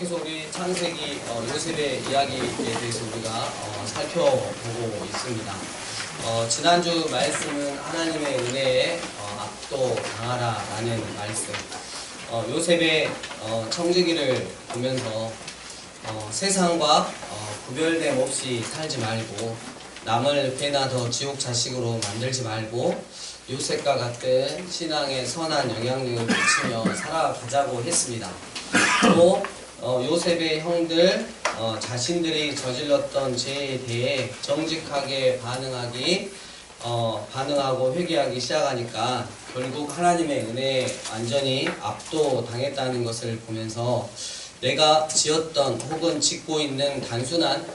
계속해서 우리 창세기 요셉의 이야기에 대해서 우리가 살펴보고 있습니다. 지난주 말씀은 하나님의 은혜에 압도당하라 라는 말씀. 요셉의 청지기를 보면서 세상과 구별됨 없이 살지 말고 남을 배나 더 지옥 자식으로 만들지 말고 요셉과 같은 신앙의 선한 영향력을 미치며 살아가자고 했습니다. 또 요셉의 형들 자신들이 저질렀던 죄에 대해 정직하게 반응하고 회개하기 시작하니까 결국 하나님의 은혜에 완전히 압도당했다는 것을 보면서 내가 지었던 혹은 짓고 있는 단순한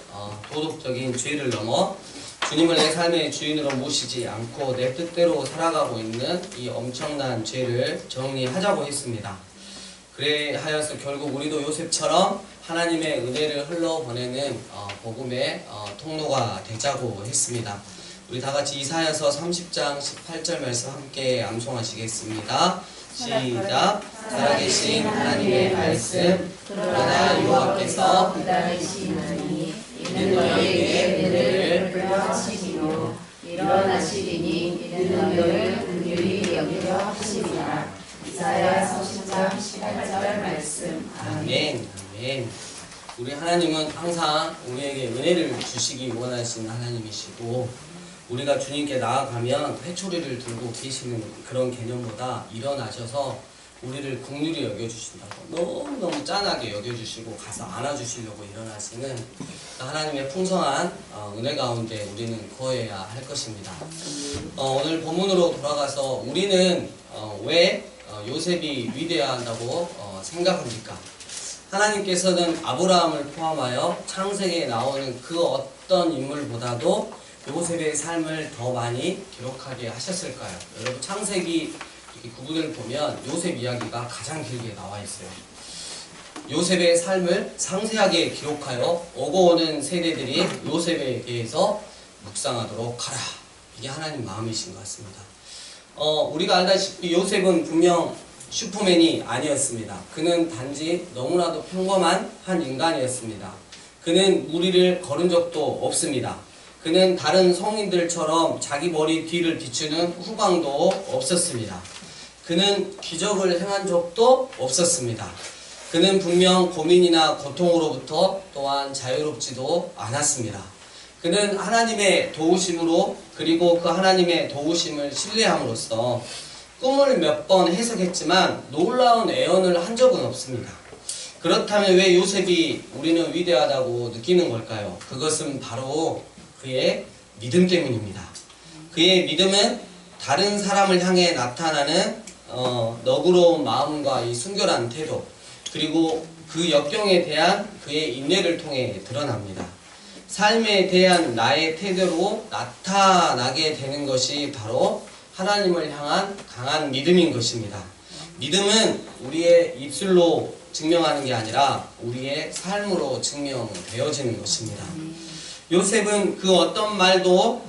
도덕적인 죄를 넘어 주님을 내 삶의 주인으로 모시지 않고 내 뜻대로 살아가고 있는 이 엄청난 죄를 정리하자고 했습니다. 그래 하여서 결국 우리도 요셉처럼 하나님의 은혜를 흘러보내는 복음의 통로가 되자고 했습니다. 우리 다같이 이사야서 30장 18절 말씀 함께 암송하시겠습니다. 시작. 살아계신 하나님의 말씀 그러나 여호와께서 기다리시나니 이는 너희에게 은혜를 불러하시기로 일어나시리니 이는 너희를 긍휼히 여기려 하시리라. 이사야 30장 18절 말씀. 아멘. 아멘. 우리 하나님은 항상 우리에게 은혜를 주시기 원하시는 하나님이시고 우리가 주님께 나아가면 회초리를 들고 계시는 그런 개념보다 일어나셔서 우리를 긍휼히 여겨주신다고 너무너무 짠하게 여겨주시고 가서 안아주시려고 일어나시는 하나님의 풍성한 은혜 가운데 우리는 거해야 할 것입니다. 오늘 본문으로 돌아가서 우리는 왜 요셉이 위대하다고 생각합니까? 하나님께서는 아브라함을 포함하여 창세기에 나오는 그 어떤 인물보다도 요셉의 삶을 더 많이 기록하게 하셨을까요? 여러분 창세기 구분을 보면 요셉 이야기가 가장 길게 나와 있어요. 요셉의 삶을 상세하게 기록하여 오고 오는 세대들이 요셉에 대해서 묵상하도록 하라. 이게 하나님 마음이신 것 같습니다. 우리가 알다시피 요셉은 분명 슈퍼맨이 아니었습니다. 그는 단지 너무나도 평범한 한 인간이었습니다. 그는 무리를 걸은 적도 없습니다. 그는 다른 성인들처럼 자기 머리 뒤를 비추는 후광도 없었습니다. 그는 기적을 행한 적도 없었습니다. 그는 분명 고민이나 고통으로부터 또한 자유롭지도 않았습니다. 그는 하나님의 도우심으로 그리고 그 하나님의 도우심을 신뢰함으로써 꿈을 몇 번 해석했지만 놀라운 애언을 한 적은 없습니다. 그렇다면 왜 요셉이 우리는 위대하다고 느끼는 걸까요? 그것은 바로 그의 믿음 때문입니다. 그의 믿음은 다른 사람을 향해 나타나는 너그러운 마음과 이 순결한 태도 그리고 그 역경에 대한 그의 인내를 통해 드러납니다. 삶에 대한 나의 태도로 나타나게 되는 것이 바로 하나님을 향한 강한 믿음인 것입니다. 믿음은 우리의 입술로 증명하는 게 아니라 우리의 삶으로 증명되어지는 것입니다. 요셉은 그 어떤 말도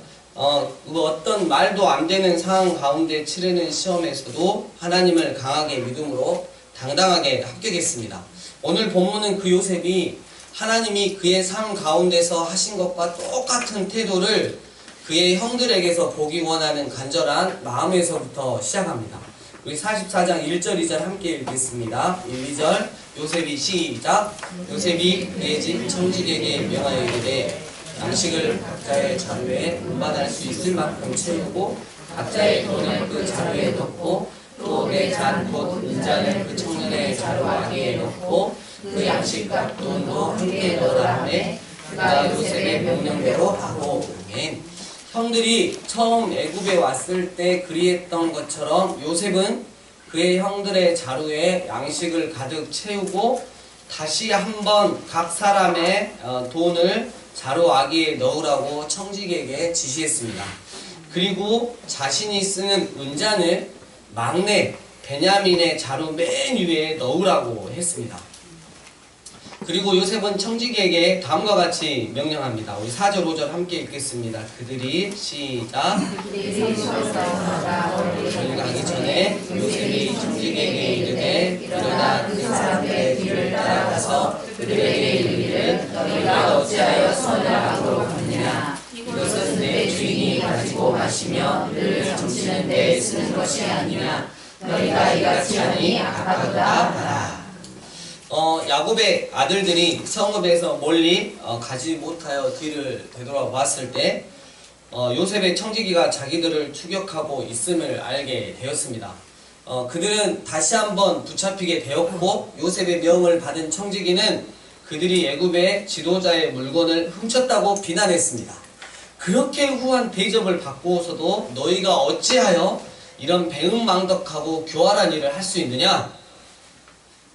안 되는 상황 가운데 치르는 시험에서도 하나님을 강하게 믿음으로 당당하게 합격했습니다. 오늘 본문은 그 요셉이 하나님이 그의 삶 가운데서 하신 것과 똑같은 태도를 그의 형들에게서 보기 원하는 간절한 마음에서부터 시작합니다. 우리 44장 1절 2절 함께 읽겠습니다. 1, 2절 요셉이 시작. 요셉이 그의 집 청지기에게 명하여 이르되 양식을 각자의 자루에 운반할 수 있을 만큼 채우고 각자의 돈을 그 자루에 넣고 또 내 잔 곧 은잔을 그 청년의 자루아기에 넣고 그 양식값 돈도 함께 넣으라 하매 그가 요셉의 명령대로 하고. 아멘. 형들이 처음 애굽에 왔을 때 그리했던 것처럼 요셉은 그의 형들의 자루에 양식을 가득 채우고 다시 한번 각 사람의 돈을 자루 아기에 넣으라고 청지기에게 지시했습니다. 그리고 자신이 쓰는 은잔을 막내 베냐민의 자루 맨 위에 넣으라고 했습니다. 그리고 요셉은 청지기에게 다음과 같이 명령합니다. 우리 4절 5절 함께 읽겠습니다. 그들이 시작. 저희 가기 전에 요셉이 청지기에게 이르되 일어나 그 사람들의 뒤를 따라가서 그들에게 이르기를 너희가 어찌하여 선을 악으로 갚느냐. 이것은 내 주인이 가지고 마시며 늘 점치는 데 쓰는 것이 아니냐. 너희가 이같이 하니 악하도다 하라. 야곱의 아들들이 성읍에서 멀리 가지 못하여 뒤를 되돌아봤을 때 요셉의 청지기가 자기들을 추격하고 있음을 알게 되었습니다. 그들은 다시 한번 붙잡히게 되었고 요셉의 명을 받은 청지기는 그들이 애굽의 지도자의 물건을 훔쳤다고 비난했습니다. 그렇게 후한 대접을 받고서도 너희가 어찌하여 이런 배은망덕하고 교활한 일을 할 수 있느냐?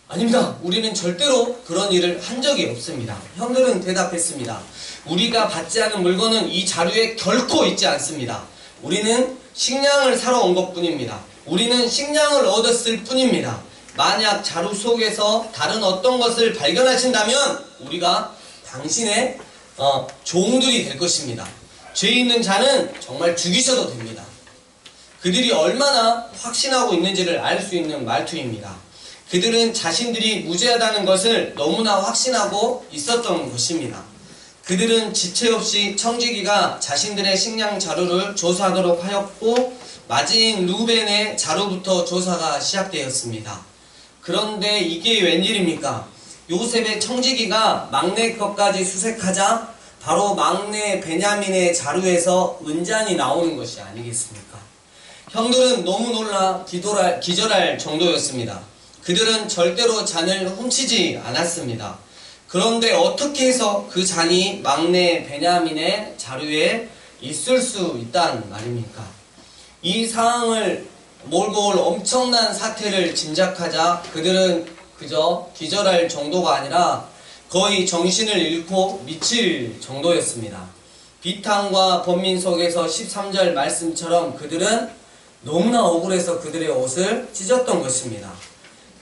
아닙니다. 우리는 절대로 그런 일을 한 적이 없습니다. 형들은 대답했습니다. 우리가 받지 않은 물건은 이 자루에 결코 있지 않습니다. 우리는 식량을 사러 온 것뿐입니다. 우리는 식량을 얻었을 뿐입니다. 만약 자루 속에서 다른 어떤 것을 발견하신다면 우리가 당신의 종들이 될 것입니다. 죄 있는 자는 정말 죽이셔도 됩니다. 그들이 얼마나 확신하고 있는지를 알 수 있는 말투입니다. 그들은 자신들이 무죄하다는 것을 너무나 확신하고 있었던 것입니다. 그들은 지체 없이 청지기가 자신들의 식량 자루를 조사하도록 하였고 마지인 루벤의 자루부터 조사가 시작되었습니다. 그런데 이게 웬일입니까? 요셉의 청지기가 막내 것까지 수색하자 바로 막내 베냐민의 자루에서 은잔이 나오는 것이 아니겠습니까? 형들은 너무 놀라 기절할 정도였습니다. 그들은 절대로 잔을 훔치지 않았습니다. 그런데 어떻게 해서 그 잔이 막내 베냐민의 자루에 있을 수 있단 말입니까? 이 상황을 몰고 올 엄청난 사태를 짐작하자 그들은 그저 기절할 정도가 아니라 거의 정신을 잃고 미칠 정도였습니다. 비탄과 번민 속에서 13절 말씀처럼 그들은 너무나 억울해서 그들의 옷을 찢었던 것입니다.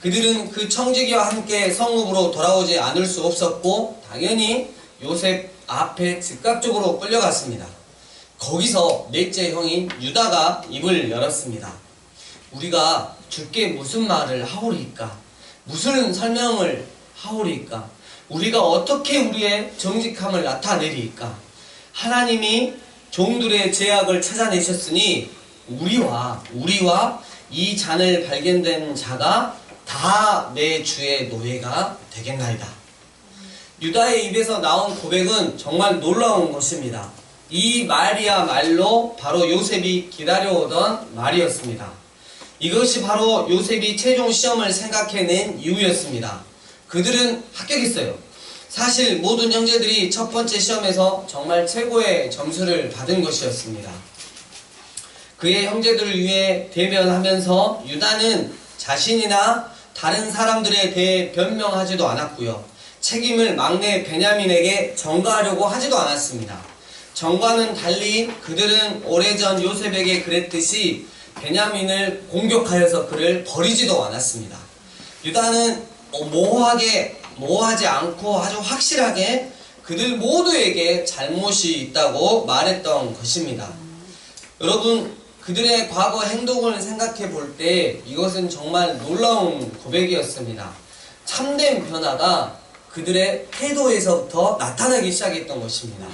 그들은 그 청지기와 함께 성읍으로 돌아오지 않을 수 없었고 당연히 요셉 앞에 즉각적으로 끌려갔습니다. 거기서 넷째 형인 유다가 입을 열었습니다. 우리가 주께 무슨 말을 하오리까? 무슨 설명을 하오리까? 우리가 어떻게 우리의 정직함을 나타내리까? 하나님이 종들의 죄악을 찾아내셨으니 우리와 이 잔을 발견된 자가 다 내 주의 노예가 되겠나이다. 유다의 입에서 나온 고백은 정말 놀라운 것입니다. 이 말이야말로 바로 요셉이 기다려오던 말이었습니다. 이것이 바로 요셉이 최종 시험을 생각해낸 이유였습니다. 그들은 합격했어요. 사실 모든 형제들이 첫 번째 시험에서 정말 최고의 점수를 받은 것이었습니다. 그의 형제들을 위해 대변하면서 유다는 자신이나 다른 사람들에 대해 변명하지도 않았고요. 책임을 막내 베냐민에게 전가하려고 하지도 않았습니다. 전과는 달리 그들은 오래전 요셉에게 그랬듯이 베냐민을 공격하여서 그를 버리지도 않았습니다. 유다는 모호하지 않고 아주 확실하게 그들 모두에게 잘못이 있다고 말했던 것입니다. 여러분, 그들의 과거 행동을 생각해 볼 때 이것은 정말 놀라운 고백이었습니다. 참된 변화가 그들의 태도에서부터 나타나기 시작했던 것입니다.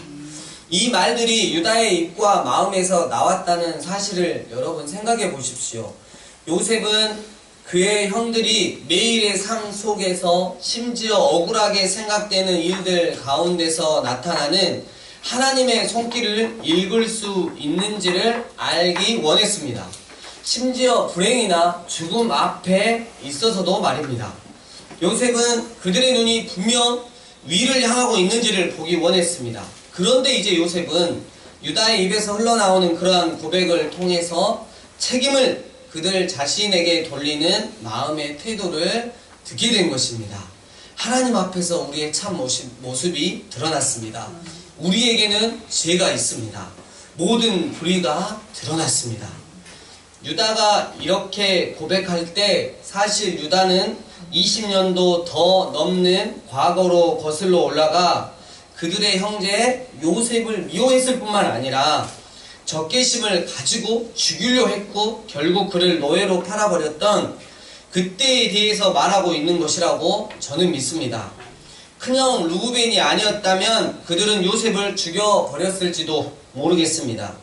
이 말들이 유다의 입과 마음에서 나왔다는 사실을 여러분 생각해 보십시오. 요셉은 그의 형들이 매일의 삶 속에서 심지어 억울하게 생각되는 일들 가운데서 나타나는 하나님의 손길을 읽을 수 있는지를 알기 원했습니다. 심지어 불행이나 죽음 앞에 있어서도 말입니다. 요셉은 그들의 눈이 분명 위를 향하고 있는지를 보기 원했습니다. 그런데 이제 요셉은 유다의 입에서 흘러나오는 그러한 고백을 통해서 책임을 그들 자신에게 돌리는 마음의 태도를 듣게 된 것입니다. 하나님 앞에서 우리의 참 모습이 드러났습니다. 우리에게는 죄가 있습니다. 모든 불의가 드러났습니다. 유다가 이렇게 고백할 때 사실 유다는 20년도 더 넘는 과거로 거슬러 올라가 그들의 형제 요셉을 미워했을 뿐만 아니라 적개심을 가지고 죽이려 했고 결국 그를 노예로 팔아버렸던 그때에 대해서 말하고 있는 것이라고 저는 믿습니다. 큰형 루브벤이 아니었다면 그들은 요셉을 죽여버렸을지도 모르겠습니다.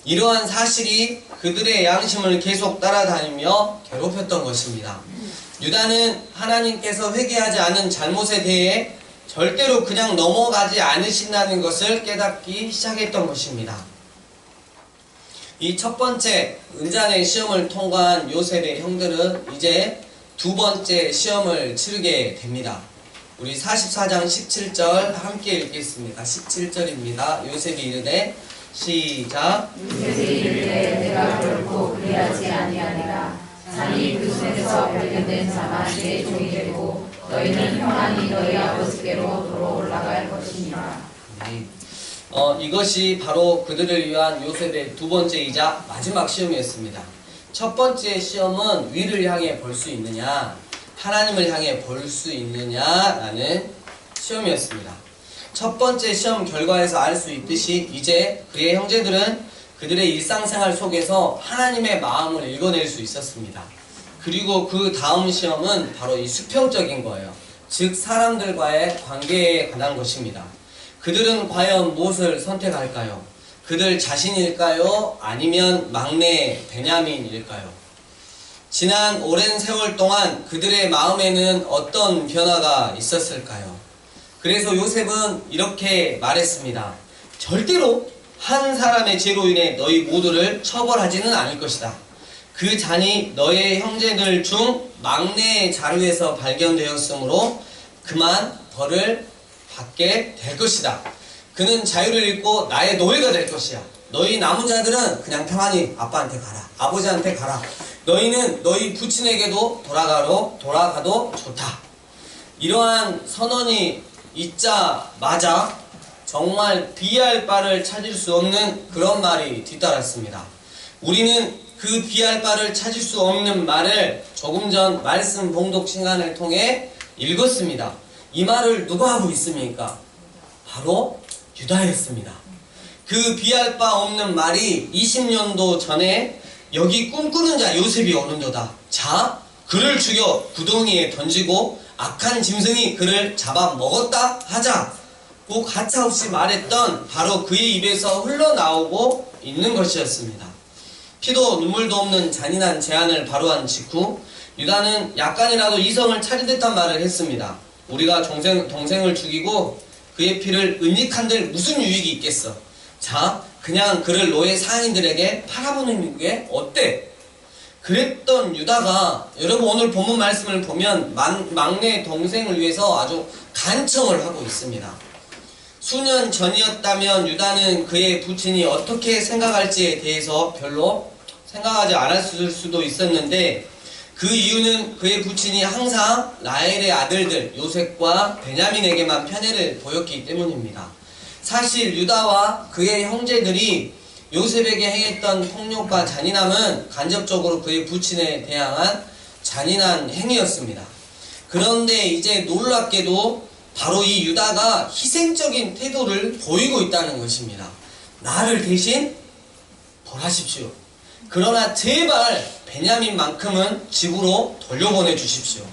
이러한 사실이 그들의 양심을 계속 따라다니며 괴롭혔던 것입니다. 유다는 하나님께서 회개하지 않은 잘못에 대해 절대로 그냥 넘어가지 않으신다는 것을 깨닫기 시작했던 것입니다. 이 첫 번째 은잔의 시험을 통과한 요셉의 형들은 이제 두 번째 시험을 치르게 됩니다. 우리 44장 17절 함께 읽겠습니다. 17절입니다. 요셉이 이르되 시작. 요셉이 이르되 내가 결코 그리하지 아니하리라. 자니 그 손에서 발견된 자만 내 종이 되고 너희는 평안히 너희 아버지께로 도로 올라갈 것이니라. 이것이 바로 그들을 위한 요셉의 두 번째이자 마지막 시험이었습니다. 첫 번째 시험은 위를 향해 볼 수 있느냐, 하나님을 향해 볼 수 있느냐라는 시험이었습니다. 첫 번째 시험 결과에서 알 수 있듯이 이제 그의 형제들은 그들의 일상생활 속에서 하나님의 마음을 읽어낼 수 있었습니다. 그리고 그 다음 시험은 바로 이 수평적인 거예요. 즉 사람들과의 관계에 관한 것입니다. 그들은 과연 무엇을 선택할까요? 그들 자신일까요? 아니면 막내 베냐민일까요? 지난 오랜 세월 동안 그들의 마음에는 어떤 변화가 있었을까요? 그래서 요셉은 이렇게 말했습니다. 절대로 한 사람의 죄로 인해 너희 모두를 처벌하지는 않을 것이다. 그 잔이 너의 형제들 중 막내의 자루에서 발견되었으므로 그만 벌을 받게 될 것이다. 그는 자유를 잃고 나의 노예가 될 것이야. 너희 남은 자들은 그냥 평안히 아빠한테 가라. 아버지한테 가라. 너희는 너희 부친에게도 돌아가도 좋다. 이러한 선언이 있자마자 정말 비할 바를 찾을 수 없는 그런 말이 뒤따랐습니다. 우리는 그 비할 바를 찾을 수 없는 말을 조금 전 말씀 봉독 시간을 통해 읽었습니다. 이 말을 누가 하고 있습니까? 바로 유다였습니다. 그 비할 바 없는 말이 20년도 전에 여기 꿈꾸는 자 요셉이 오는도다. 자, 그를 죽여 구덩이에 던지고 악한 짐승이 그를 잡아먹었다 하자. 꼭 가차없이 말했던 바로 그의 입에서 흘러나오고 있는 것이었습니다. 피도 눈물도 없는 잔인한 제안을 바로한 직후 유다는 약간이라도 이성을 차린 듯한 말을 했습니다. 우리가 동생을 죽이고 그의 피를 은닉한들 무슨 유익이 있겠어. 자, 그냥 그를 노예 상인들에게 팔아보는 게 어때? 그랬던 유다가 여러분 오늘 본문 말씀을 보면 막내 동생을 위해서 아주 간청을 하고 있습니다. 수년 전이었다면 유다는 그의 부친이 어떻게 생각할지에 대해서 별로 생각하지 않았을 수도 있었는데 그 이유는 그의 부친이 항상 라헬의 아들들 요셉과 베냐민에게만 편애를 보였기 때문입니다. 사실 유다와 그의 형제들이 요셉에게 행했던 폭력과 잔인함은 간접적으로 그의 부친에 대항한 잔인한 행위였습니다. 그런데 이제 놀랍게도 바로 이 유다가 희생적인 태도를 보이고 있다는 것입니다. 나를 대신 벌하십시오. 그러나 제발 베냐민만큼은 집으로 돌려보내 주십시오.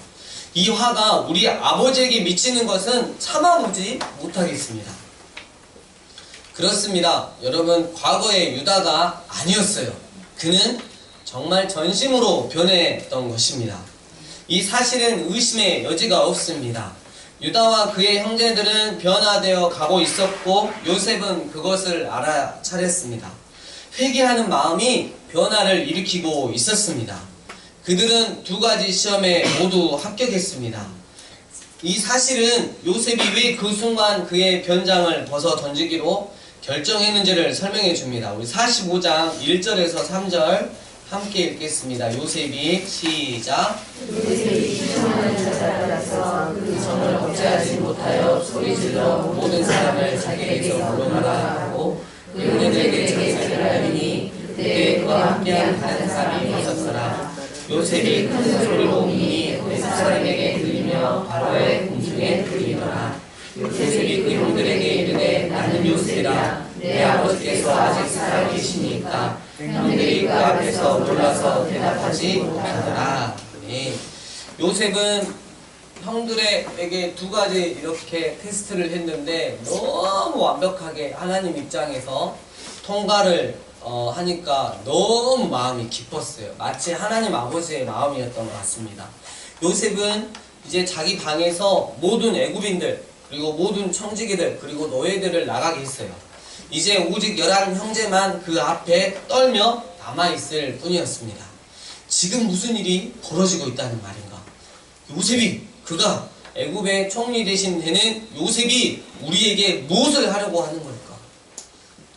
이 화가 우리 아버지에게 미치는 것은 참아보지 못하겠습니다. 그렇습니다. 여러분, 과거의 유다가 아니었어요. 그는 정말 전심으로 변했던 것입니다. 이 사실은 의심의 여지가 없습니다. 유다와 그의 형제들은 변화되어 가고 있었고 요셉은 그것을 알아차렸습니다. 회개하는 마음이 변화를 일으키고 있었습니다. 그들은 두 가지 시험에 모두 합격했습니다. 이 사실은 요셉이 왜 그 순간 그의 변장을 벗어 던지기로 결정했는지를 설명해 줍니다. 우리 45장 1절에서 3절 함께 읽겠습니다. 요셉이 시작. 요셉이 시험을 찾아가서 그 정을 억제하지 못하여 소리질러 모든 사람을 자기에게서 물러나라 하고 그 형제들에게 자기를 알리니 그때 그와 함께한 다른 사람이 있었으나 요셉이 큰 소리로 우니 그 사람에게 들리며 바로의 공중에 들리더라. 요셉이 그 형들에게 이르되 나는 요셉이라. 내 아버지께서 아직 살아계시니까. 형들이 그 앞에서 놀라서 대답하지 못하더라. 네. 요셉은 형들에게 두 가지 이렇게 테스트를 했는데 너무 완벽하게 하나님 입장에서 통과를 하니까 너무 마음이 기뻤어요. 마치 하나님 아버지의 마음이었던 것 같습니다. 요셉은 이제 자기 방에서 모든 애굽인들 그리고 모든 청지기들 그리고 노예들을 나가게 했어요. 이제 오직 11형제만 그 앞에 떨며 남아있을 뿐이었습니다. 지금 무슨 일이 벌어지고 있다는 말인가? 요셉이 그가 애굽의 총리 대신 되는 요셉이 우리에게 무엇을 하려고 하는 걸까?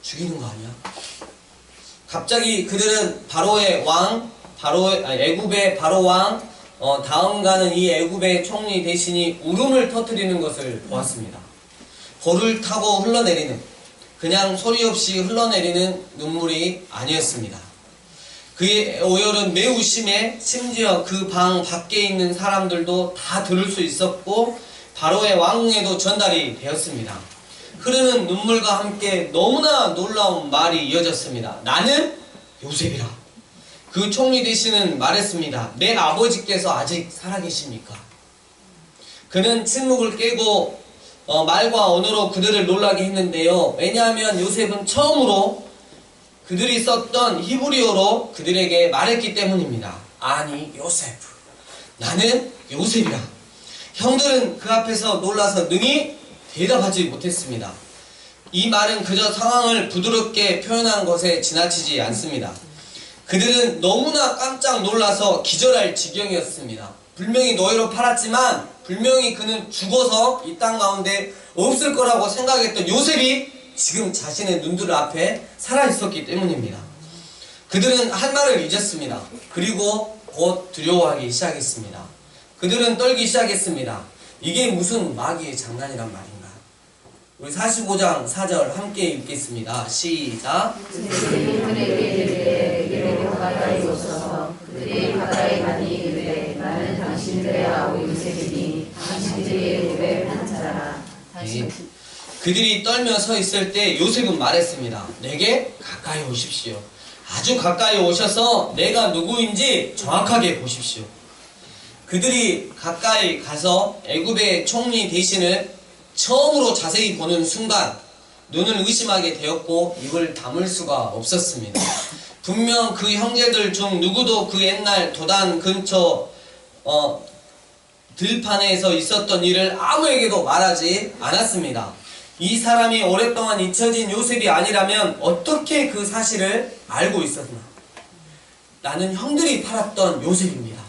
죽이는 거 아니야? 갑자기 그들은 애굽의 바로 왕 다음 가는 이 애굽의 총리 대신이 울음을 터뜨리는 것을 보았습니다. 벌을 타고 흘러내리는 그냥 소리 없이 흘러내리는 눈물이 아니었습니다. 그의 오열은 매우 심해 심지어 그 방 밖에 있는 사람들도 다 들을 수 있었고 바로의 왕궁에도 전달이 되었습니다. 흐르는 눈물과 함께 너무나 놀라운 말이 이어졌습니다. 나는 요셉이라. 그 총리 대신은 말했습니다. 내 아버지께서 아직 살아계십니까? 그는 침묵을 깨고 말과 언어로 그들을 놀라게 했는데요. 왜냐하면 요셉은 처음으로 그들이 썼던 히브리어로 그들에게 말했기 때문입니다. 아니 요셉, 나는 요셉이라. 형들은 그 앞에서 놀라서 능히 대답하지 못했습니다. 이 말은 그저 상황을 부드럽게 표현한 것에 지나치지 않습니다. 그들은 너무나 깜짝 놀라서 기절할 지경이었습니다. 분명히 노예로 팔았지만 분명히 그는 죽어서 이 땅 가운데 없을 거라고 생각했던 요셉이 지금 자신의 눈들 앞에 살아있었기 때문입니다. 그들은 할 말을 잊었습니다. 그리고 곧 두려워하기 시작했습니다. 그들은 떨기 시작했습니다. 이게 무슨 마귀의 장난이란 말인가? 우리 45장 4절 함께 읽겠습니다. 시작. 그들이 가까이 가니 이르되 나는 당신들의 아우 요셉이니 당신들의 애굽에 한 자라. 그들이 떨며 서 있을 때 요셉은 말했습니다. 내게 가까이 오십시오. 아주 가까이 오셔서 내가 누구인지 정확하게 보십시오. 그들이 가까이 가서 애굽의 총리 대신을 처음으로 자세히 보는 순간 눈을 의심하게 되었고 입을 다물 수가 없었습니다. 분명 그 형제들 중 누구도 그 옛날 도단 근처 들판에서 있었던 일을 아무에게도 말하지 않았습니다. 이 사람이 오랫동안 잊혀진 요셉이 아니라면 어떻게 그 사실을 알고 있었나? 나는 형들이 팔았던 요셉입니다.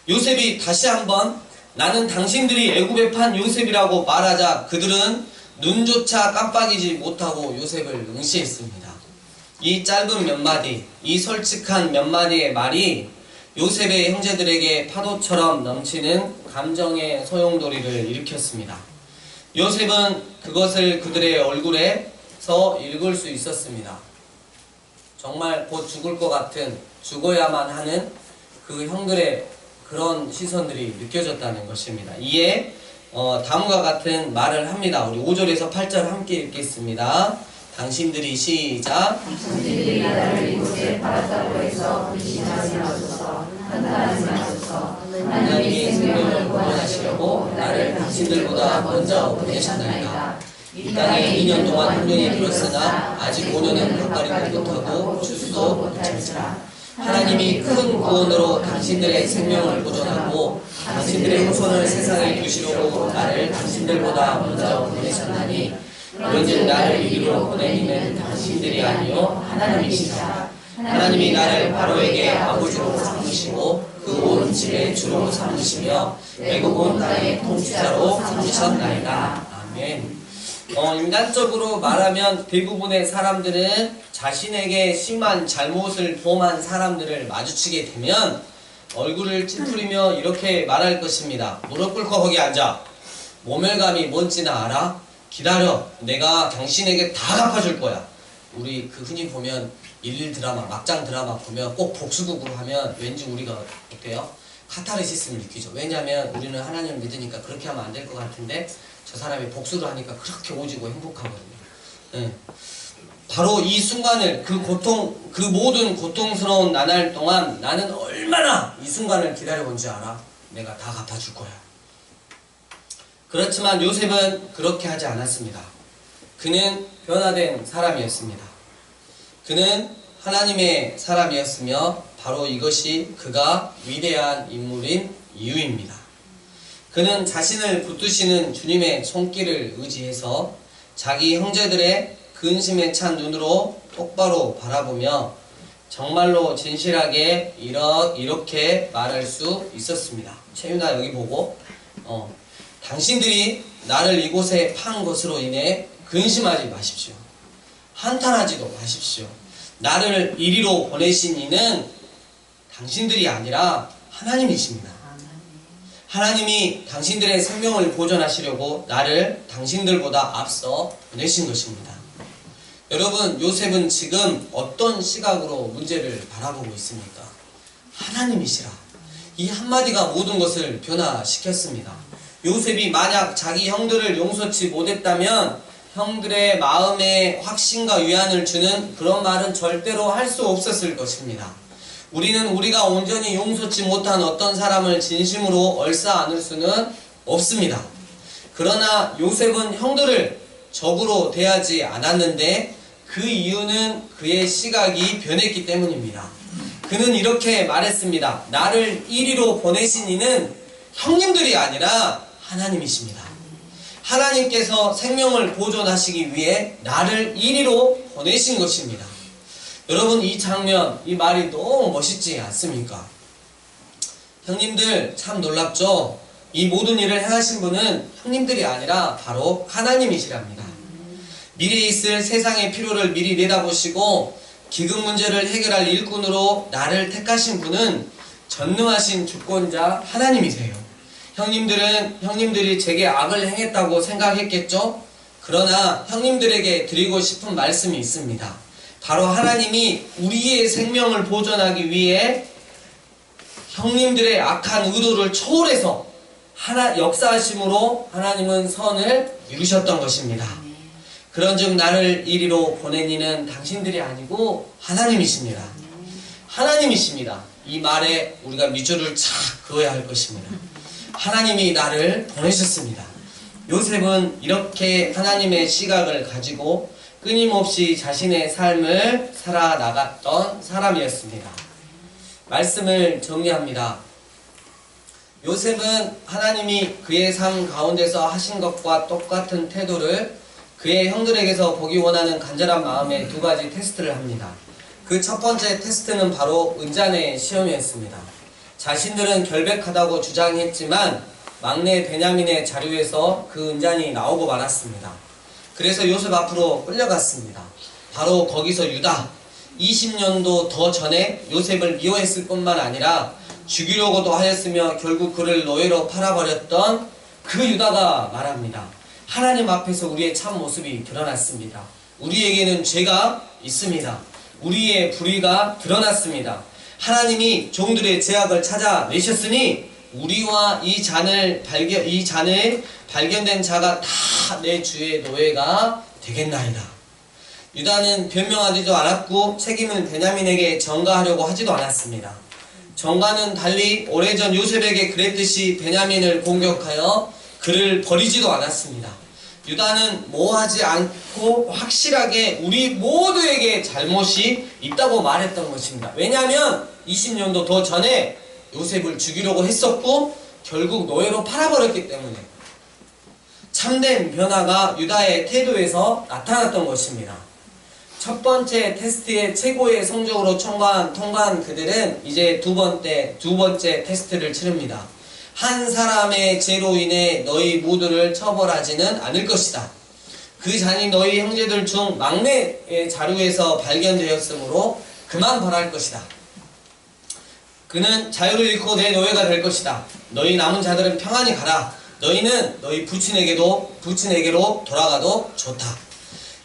요셉이 다시 한번 나는 당신들이 애굽에 판 요셉이라고 말하자 그들은 눈조차 깜빡이지 못하고 요셉을 응시했습니다. 이 짧은 몇 마디, 이 솔직한 몇 마디의 말이 요셉의 형제들에게 파도처럼 넘치는 감정의 소용돌이를 일으켰습니다. 요셉은 그것을 그들의 얼굴에서 읽을 수 있었습니다. 정말 곧 죽을 것 같은, 죽어야만 하는 그 형들의 그런 시선들이 느껴졌다는 것입니다. 이에 다음과 같은 말을 합니다. 우리 5절에서 8절 함께 읽겠습니다. 당신들이 시작. 당신들이 나를 이곳에 팔았다고 해서 의심하지 마소서. 판단하지 마소서. 하나님이 생명을 구원하시려고 나를 당신들보다 먼저 보내셨나이다. 이 땅에 2년 동안 훈련이 들었으나 아직 5년은 가까이도 못하고 주수도 못할지라. 하나님이 큰 구원으로 당신들의 생명을 보존하고 당신들의 후손을 세상에 두시려고 나를 당신들보다 먼저 보내셨나니 그런즉 나를 이리로 보내기는 당신들이 아니요 하나님이시라. 하나님이 나를 바로에게 아버지로 삼으시고 그 온 집의 주로 삼으시며 애굽 온 땅의 통치자로 삼으셨나이다. 아멘. 인간적으로 말하면 대부분의 사람들은 자신에게 심한 잘못을 범한 사람들을 마주치게 되면 얼굴을 찌푸리며 이렇게 말할 것입니다. 무릎 꿇고 거기 앉아. 모멸감이 뭔지는 알아? 기다려. 내가 당신에게 다 갚아줄 거야. 우리 그 흔히 보면 일일 드라마, 막장 드라마 보면 꼭 복수극으로 하면 왠지 우리가 어때요? 카타르시스를 느끼죠. 왜냐하면 우리는 하나님을 믿으니까 그렇게 하면 안 될 것 같은데 저 사람이 복수를 하니까 그렇게 오지고 행복하거든요. 네. 바로 이 순간을 그 모든 고통스러운 나날 동안 나는 얼마나 이 순간을 기다려본지 알아? 내가 다 갚아줄 거야. 그렇지만 요셉은 그렇게 하지 않았습니다. 그는 변화된 사람이었습니다. 그는 하나님의 사람이었으며 바로 이것이 그가 위대한 인물인 이유입니다. 그는 자신을 붙드시는 주님의 손길을 의지해서 자기 형제들의 근심에 찬 눈으로 똑바로 바라보며 정말로 진실하게 이렇게 말할 수 있었습니다. 채윤아 여기 보고 당신들이 나를 이곳에 판 것으로 인해 근심하지 마십시오. 한탄하지도 마십시오. 나를 이리로 보내신 이는 당신들이 아니라 하나님이십니다. 하나님이 당신들의 생명을 보존하시려고 나를 당신들보다 앞서 보내신 것입니다. 여러분, 요셉은 지금 어떤 시각으로 문제를 바라보고 있습니까? 하나님이시라. 이 한마디가 모든 것을 변화시켰습니다. 요셉이 만약 자기 형들을 용서치 못했다면 형들의 마음에 확신과 위안을 주는 그런 말은 절대로 할 수 없었을 것입니다. 우리는 우리가 온전히 용서치 못한 어떤 사람을 진심으로 얼싸 안을 수는 없습니다. 그러나 요셉은 형들을 적으로 대하지 않았는데 그 이유는 그의 시각이 변했기 때문입니다. 그는 이렇게 말했습니다. 나를 이리로 보내신 이는 형님들이 아니라 하나님이십니다. 하나님께서 생명을 보존하시기 위해 나를 이리로 보내신 것입니다. 여러분, 이 장면, 이 말이 너무 멋있지 않습니까? 형님들 참 놀랍죠? 이 모든 일을 행하신 분은 형님들이 아니라 바로 하나님이시랍니다. 미래에 있을 세상의 필요를 미리 내다보시고 기금 문제를 해결할 일꾼으로 나를 택하신 분은 전능하신 주권자 하나님이세요. 형님들이 제게 악을 행했다고 생각했겠죠? 그러나 형님들에게 드리고 싶은 말씀이 있습니다. 바로 하나님이 우리의 생명을 보존하기 위해 형님들의 악한 의도를 초월해서 역사하심으로 하나님은 선을 이루셨던 것입니다. 그런즉 나를 이리로 보낸 이는 당신들이 아니고 하나님이십니다. 하나님이십니다. 이 말에 우리가 밑줄을 착 그어야 할 것입니다. 하나님이 나를 보내셨습니다. 요셉은 이렇게 하나님의 시각을 가지고 끊임없이 자신의 삶을 살아나갔던 사람이었습니다. 말씀을 정리합니다. 요셉은 하나님이 그의 삶 가운데서 하신 것과 똑같은 태도를 그의 형들에게서 보기 원하는 간절한 마음에 두 가지 테스트를 합니다. 그 첫 번째 테스트는 바로 은잔의 시험이었습니다. 자신들은 결백하다고 주장했지만 막내 베냐민의 자료에서 그 은잔이 나오고 말았습니다. 그래서 요셉 앞으로 끌려갔습니다. 바로 거기서 유다, 20년도 더 전에 요셉을 미워했을 뿐만 아니라 죽이려고도 하였으며 결국 그를 노예로 팔아버렸던 그 유다가 말합니다. 하나님 앞에서 우리의 참 모습이 드러났습니다. 우리에게는 죄가 있습니다. 우리의 불의가 드러났습니다. 하나님이 종들의 죄악을 찾아내셨으니 우리와 이 잔을 발견된 자가 다 내 주의 노예가 되겠나이다. 유다는 변명하지도 않았고 책임을 베냐민에게 전가하려고 하지도 않았습니다. 전가는 달리 오래전 요셉에게 그랬듯이 베냐민을 공격하여 그를 버리지도 않았습니다. 유다는 뭐하지 않고 확실하게 우리 모두에게 잘못이 있다고 말했던 것입니다. 왜냐하면 20년도 더 전에 요셉을 죽이려고 했었고 결국 노예로 팔아버렸기 때문에 참된 변화가 유다의 태도에서 나타났던 것입니다. 첫 번째 테스트의 최고의 성적으로 통과한 그들은 이제 두 번째 테스트를 치릅니다. 한 사람의 죄로 인해 너희 모두를 처벌하지는 않을 것이다. 그 잔이 너희 형제들 중 막내의 자루에서 발견되었으므로 그만 벌할 것이다. 그는 자유를 잃고 내 노예가 될 것이다. 너희 남은 자들은 평안히 가라. 너희는 너희 부친에게로 돌아가도 좋다.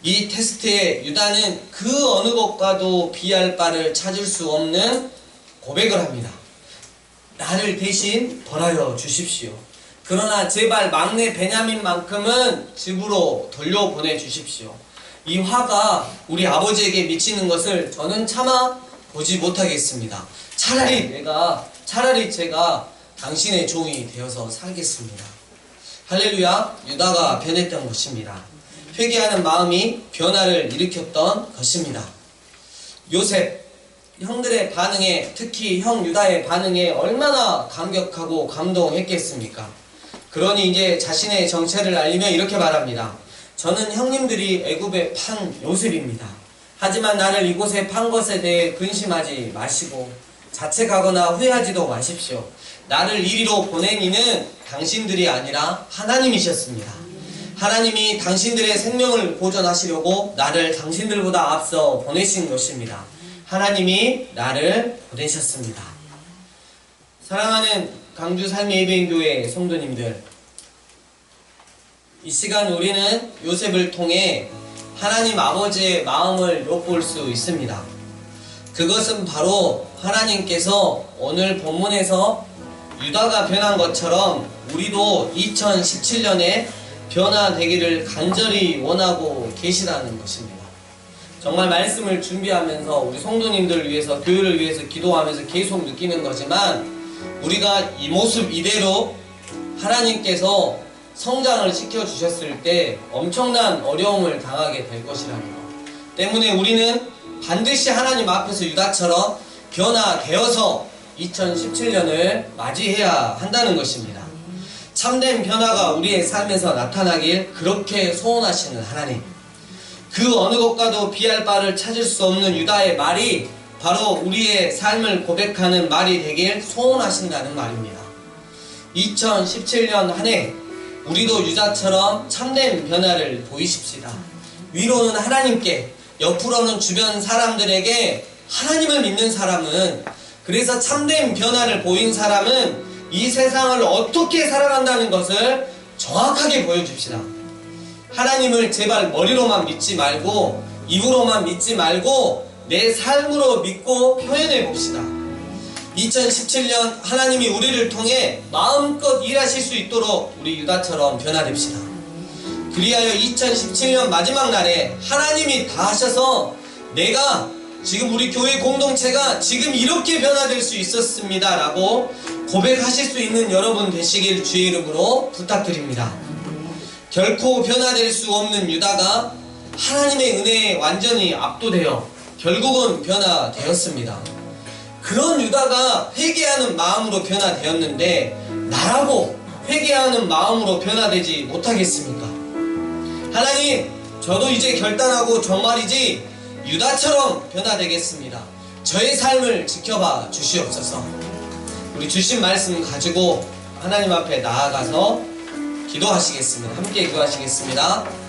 이 테스트에 유다는 그 어느 것과도 비할 바를 찾을 수 없는 고백을 합니다. 나를 대신 벌하여 주십시오. 그러나 제발 막내 베냐민만큼은 집으로 돌려보내 주십시오. 이 화가 우리 아버지에게 미치는 것을 저는 참아 보지 못하겠습니다. 차라리 제가 당신의 종이 되어서 살겠습니다. 할렐루야. 유다가 변했던 것입니다. 회개하는 마음이 변화를 일으켰던 것입니다. 요셉 형들의 반응에, 특히 형 유다의 반응에 얼마나 감격하고 감동했겠습니까? 그러니 이제 자신의 정체를 알리며 이렇게 말합니다. 저는 형님들이 애굽에 판 요셉입니다. 하지만 나를 이곳에 판 것에 대해 근심하지 마시고 자책하거나 후회하지도 마십시오. 나를 이리로 보낸 이는 당신들이 아니라 하나님이셨습니다. 하나님이 당신들의 생명을 보존하시려고 나를 당신들보다 앞서 보내신 것입니다. 하나님이 나를 보내셨습니다. 사랑하는 강주 삶의 예배인교회 성도님들, 이 시간 우리는 요셉을 통해 하나님 아버지의 마음을 엿볼 수 있습니다. 그것은 바로 하나님께서 오늘 본문에서 유다가 변한 것처럼 우리도 2017년에 변화되기를 간절히 원하고 계시다는 것입니다. 정말 말씀을 준비하면서 우리 성도님들을 위해서, 교회를 위해서 기도하면서 계속 느끼는 거지만, 우리가 이 모습 이대로 하나님께서 성장을 시켜주셨을 때 엄청난 어려움을 당하게 될 것이라는 것 때문에 우리는 반드시 하나님 앞에서 유다처럼 변화되어서 2017년을 맞이해야 한다는 것입니다. 참된 변화가 우리의 삶에서 나타나길 그렇게 소원하시는 하나님, 그 어느 것과도 비할 바를 찾을 수 없는 유다의 말이 바로 우리의 삶을 고백하는 말이 되길 소원하신다는 말입니다. 2017년 한 해 우리도 유다처럼 참된 변화를 보이십시다. 위로는 하나님께, 옆으로는 주변 사람들에게 하나님을 믿는 사람은, 그래서 참된 변화를 보인 사람은 이 세상을 어떻게 살아간다는 것을 정확하게 보여줍시다. 하나님을 제발 머리로만 믿지 말고, 입으로만 믿지 말고 내 삶으로 믿고 표현해 봅시다. 2017년 하나님이 우리를 통해 마음껏 일하실 수 있도록 우리 유다처럼 변화됩시다. 그리하여 2017년 마지막 날에 하나님이 다 하셔서 내가 지금 우리 교회 공동체가 지금 이렇게 변화될 수 있었습니다 라고 고백하실 수 있는 여러분 되시길 주의 이름으로 부탁드립니다. 결코 변화될 수 없는 유다가 하나님의 은혜에 완전히 압도되어 결국은 변화되었습니다. 그런 유다가 회개하는 마음으로 변화되었는데 나라고 회개하는 마음으로 변화되지 못하겠습니까? 하나님, 저도 이제 결단하고 정말이지 유다처럼 변화되겠습니다. 저의 삶을 지켜봐 주시옵소서. 우리 주신 말씀 가지고 하나님 앞에 나아가서 기도하시겠습니다. 함께 기도하시겠습니다.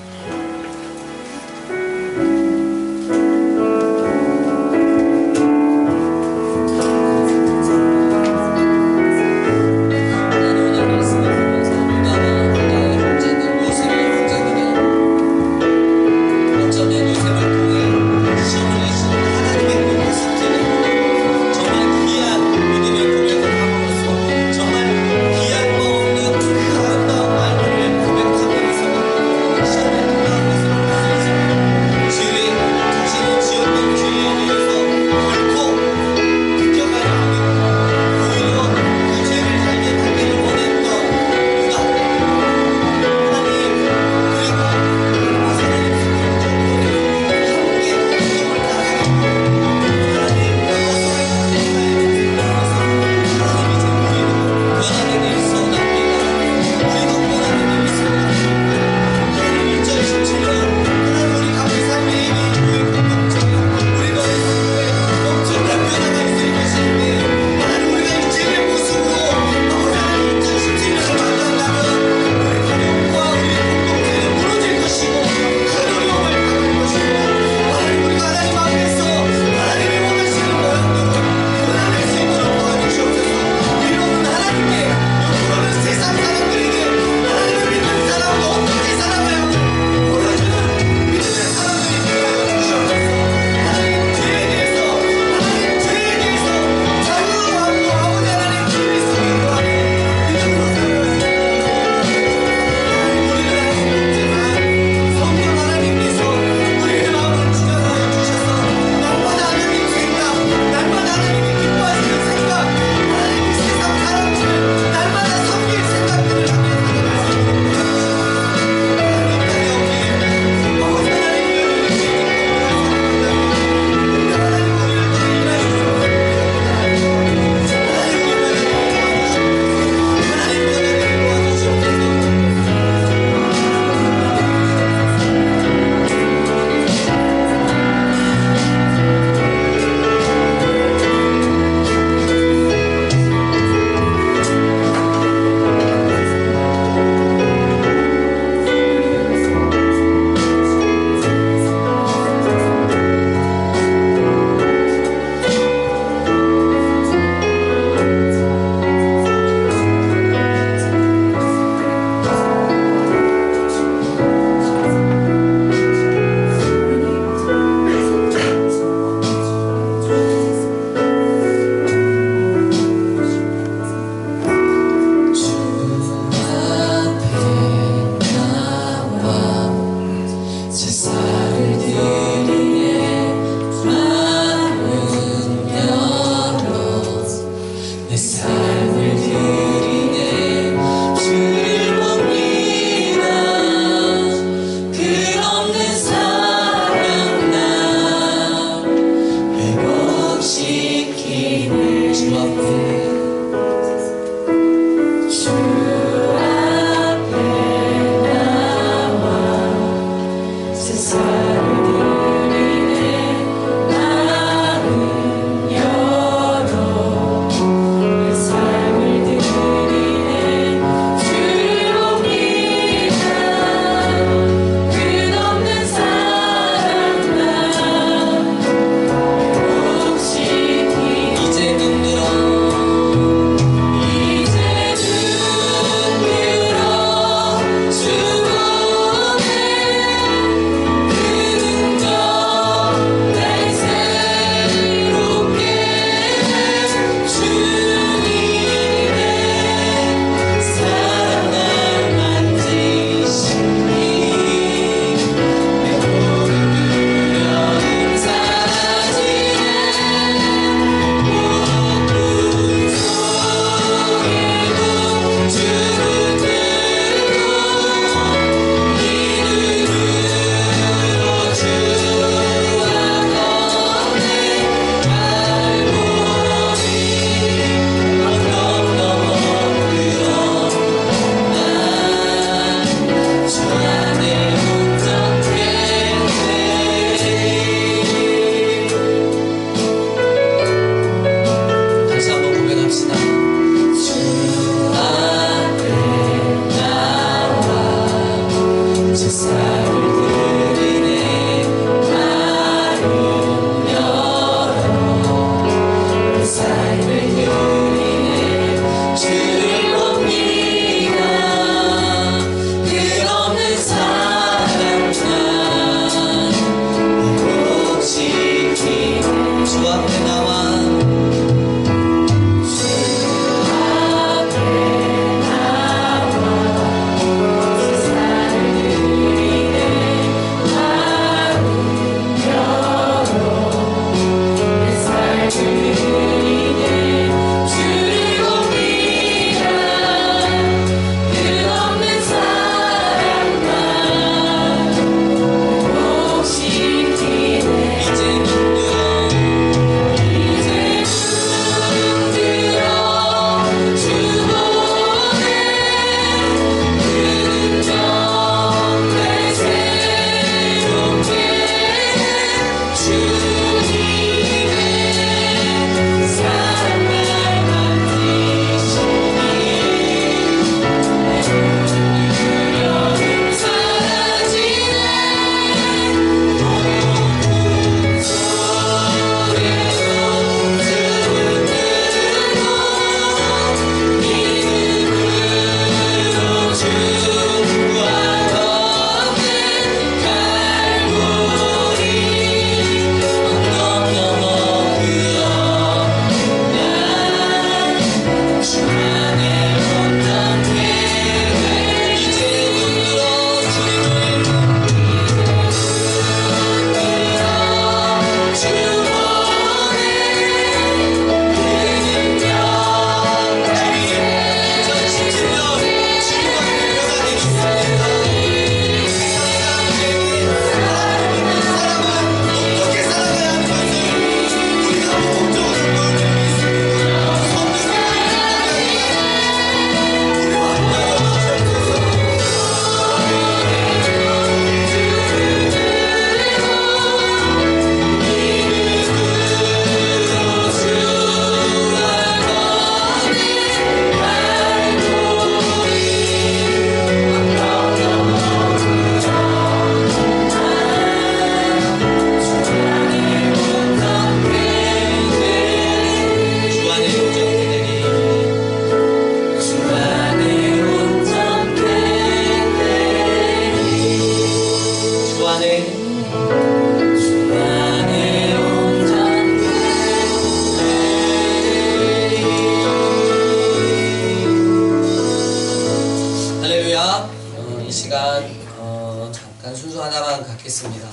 잠깐 순서 하나만 갖겠습니다.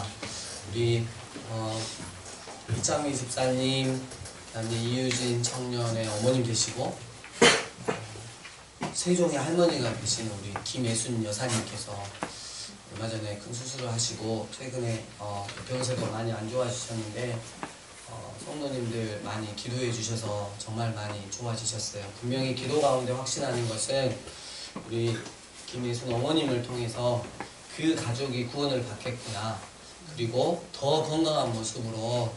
우리 이창미 집사님, 그다음에 이유진 청년의 어머님 되시고 세종의 할머니가 되시는 우리 김예순 여사님께서 얼마 전에 큰 수술을 하시고 최근에 병세도 많이 안 좋아지셨는데 성도님들 많이 기도해 주셔서 정말 많이 좋아지셨어요. 분명히 기도 가운데 확신하는 것은 우리 김예순 어머님을 통해서 그 가족이 구원을 받겠구나. 그리고 더 건강한 모습으로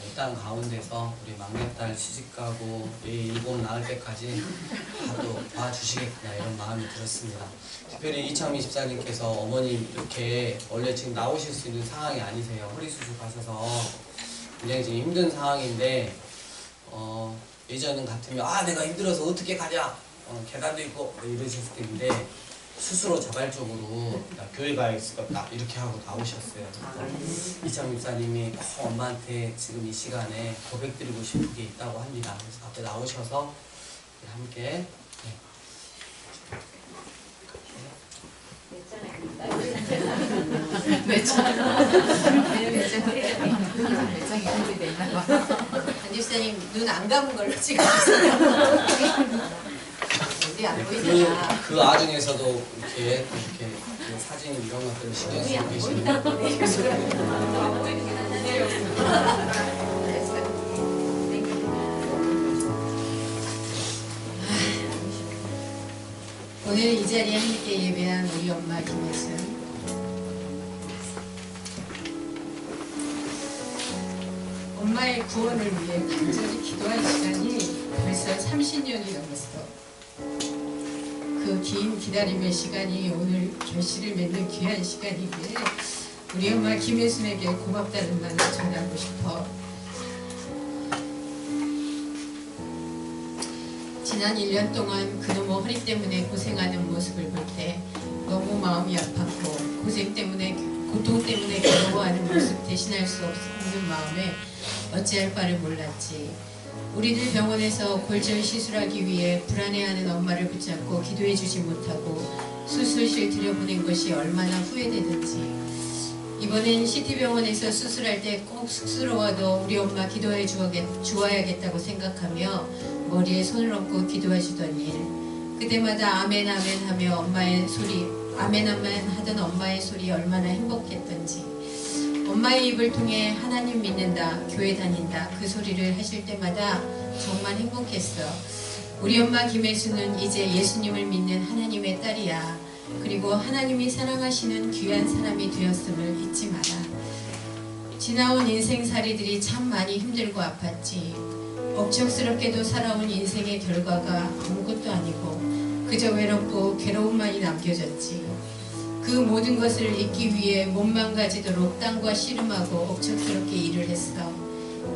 이 땅 가운데서 우리 막내딸 시집가고 일곱 낳을 때까지 봐주시겠구나 이런 마음이 들었습니다. 특별히 이창미 집사님께서 어머님 이렇게 원래 지금 나오실 수 있는 상황이 아니세요. 허리 수술하셔서 굉장히 지금 힘든 상황인데 예전 같으면 내가 힘들어서 어떻게 가냐 계단도 있고 이러셨을 텐데 스스로 자발적으로 나 교회 가야겠다 이렇게 하고 나오셨어요. 이창미 집사님이 엄마한테 지금 이 시간에 고백드리고 싶은 게 있다고 합니다. 그래서 앞에 나오셔서 함께 매장이 준비되어 있나 봐. 안 집사님 눈 안 감은 걸로 지금 어디 안 보이잖아. 그 와중에서도 이렇게 그 사진 이런 것들을 신경 쓰고 계시는 오늘 이 자리에 함께 예배한 우리 엄마 김예순, 엄마의 구원을 위해 간절히 기도한 시간이 벌써 30년이 넘었어. 그 긴 기다림의 시간이 오늘 결실을 맺는 귀한 시간이기에 우리 엄마 김예순에게 고맙다는 말을 전하고 싶어. 지난 1년 동안 그놈의 허리 때문에 고생하는 모습을 볼 때 너무 마음이 아팠고 고통 때문에 괴로워하는 모습 대신할 수 없는 마음에 어찌할 바를 몰랐지. 우리들 병원에서 골절 시술하기 위해 불안해하는 엄마를 붙잡고 기도해주지 못하고 수술실 들여보낸 것이 얼마나 후회되는지. 이번엔 CT병원에서 수술할 때 꼭 쑥스러워도 우리 엄마 기도해 주어야겠다고 생각하며 머리에 손을 얹고 기도해주던 일. 그때마다 아멘 아멘 하며 아멘 아멘 하던 엄마의 소리 얼마나 행복했던지. 엄마의 입을 통해 하나님 믿는다, 교회 다닌다 그 소리를 하실 때마다 정말 행복했어. 우리 엄마 김혜수는 이제 예수님을 믿는 하나님의 딸이야. 그리고 하나님이 사랑하시는 귀한 사람이 되었음을 잊지 마라. 지나온 인생살이들이 참 많이 힘들고 아팠지. 억척스럽게도 살아온 인생의 결과가 아무것도 아니고 그저 외롭고 괴로움만이 남겨졌지. 그 모든 것을 잊기 위해 몸만 가지도록 땀과 씨름하고 억척스럽게 일을 했어.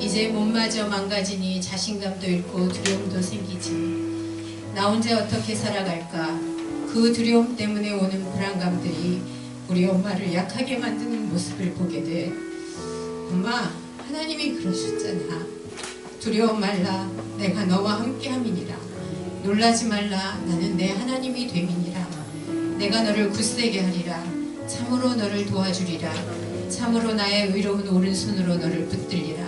이제 몸마저 망가지니 자신감도 잃고 두려움도 생기지. 나 혼자 어떻게 살아갈까? 그 두려움 때문에 오는 불안감들이 우리 엄마를 약하게 만드는 모습을 보게 돼. 엄마, 하나님이 그러셨잖아. 두려워 말라, 내가 너와 함께함이니라. 놀라지 말라, 나는 내 하나님이 됨이니라. 내가 너를 굳세게 하리라. 참으로 너를 도와주리라. 참으로 나의 의로운 오른손으로 너를 붙들리라.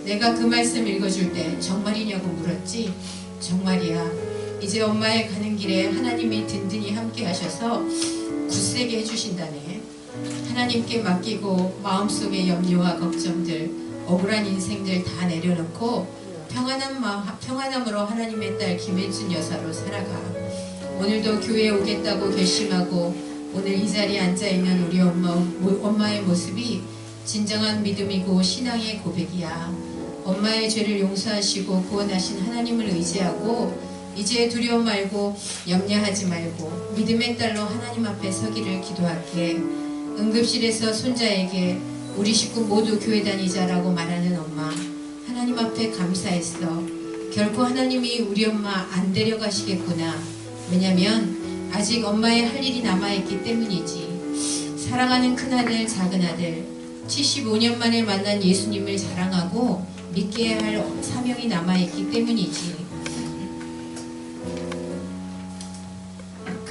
내가 그 말씀 읽어줄 때 정말이냐고 물었지. 정말이야. 이제 엄마의 가는 길에 하나님이 든든히 함께 하셔서 굳세게 해주신다네. 하나님께 맡기고 마음속의 염려와 걱정들, 억울한 인생들 다 내려놓고 평안함으로 하나님의 딸 김혜순 여사로 살아가. 오늘도 교회에 오겠다고 결심하고 오늘 이 자리에 앉아있는 우리 엄마의 모습이 진정한 믿음이고 신앙의 고백이야. 엄마의 죄를 용서하시고 구원하신 하나님을 의지하고 이제 두려움 말고 염려하지 말고 믿음의 딸로 하나님 앞에 서기를 기도할게. 응급실에서 손자에게 우리 식구 모두 교회 다니자라고 말하는 엄마, 하나님 앞에 감사했어. 결코 하나님이 우리 엄마 안 데려가시겠구나. 왜냐면 아직 엄마의 할 일이 남아있기 때문이지. 사랑하는 큰아들 작은아들 75년 만에 만난 예수님을 자랑하고 믿게 할 사명이 남아있기 때문이지.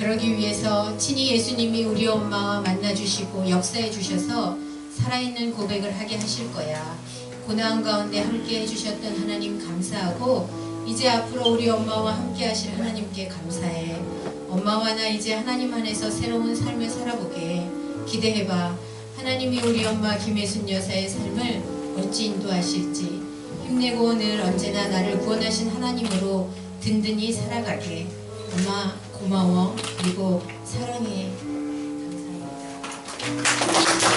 그러기 위해서 친히 예수님이 우리 엄마와 만나주시고 역사해 주셔서 살아있는 고백을 하게 하실 거야. 고난 가운데 함께 해주셨던 하나님 감사하고 이제 앞으로 우리 엄마와 함께 하실 하나님께 감사해. 엄마와 나 이제 하나님 안에서 새로운 삶을 살아보게. 기대해봐. 하나님이 우리 엄마 김혜순 여사의 삶을 어찌 인도하실지. 힘내고 늘 언제나 나를 구원하신 하나님으로 든든히 살아가게. 엄마 고마워. 그리고 사랑해. 감사합니다.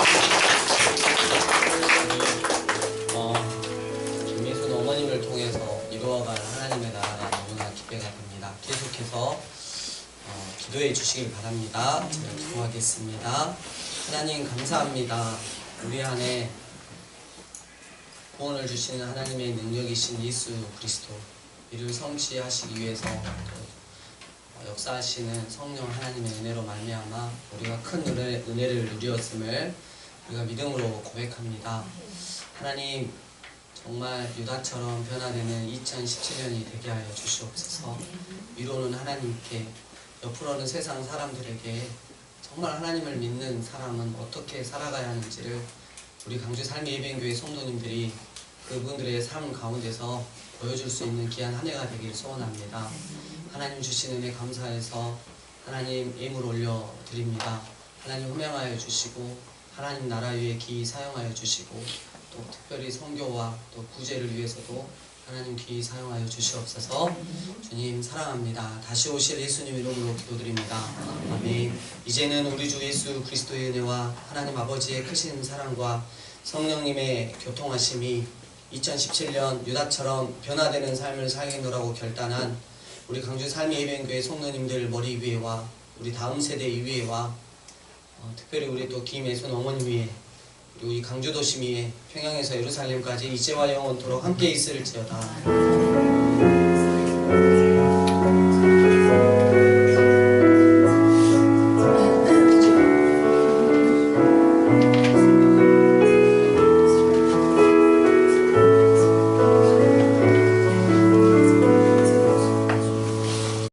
김혜순 어머님을 통해서 이루어갈 하나님의 나라가 너무나 기대가 됩니다. 계속해서 기도해 주시길 바랍니다. 제가 기도하겠습니다. 하나님 감사합니다. 우리 안에 구원을 주시는 하나님의 능력이신 예수 그리스도 이를 성취하시기 위해서 역사하시는 성령 하나님의 은혜로 말미암아 우리가 큰 은혜를 누렸음을 우리가 믿음으로 고백합니다. 하나님 정말 유다처럼 변화되는 2017년이 되게 하여 주시옵소서. 위로는 하나님께, 옆으로는 세상 사람들에게 정말 하나님을 믿는 사람은 어떻게 살아가야 하는지를 우리 강주 삶의 예배교회 성도님들이 그분들의 삶 가운데서 보여줄 수 있는 귀한 한 해가 되길 소원합니다. 하나님 주신 은혜 감사해서 하나님 예물 올려드립니다. 하나님 흠양하여 주시고 하나님 나라 위에 기히 사용하여 주시고 또 특별히 선교와 또 구제를 위해서도 하나님 귀히 사용하여 주시옵소서. 주님 사랑합니다. 다시 오실 예수님 이름으로 기도드립니다. 아멘. 이제는 우리 주 예수 그리스도의 은혜와 하나님 아버지의 크신 사랑과 성령님의 교통하심이 2017년 유다처럼 변화되는 삶을 살겠노라고 결단한 우리 강주 삶의 예배교회 성도님들 머리 위에와 우리 다음 세대 위에와 특별히 우리 또 김혜순 어머님 위에 그리고 이 강주 도심 위에 평양에서 예루살렘까지 이제와 영원토록 함께 있을지어다.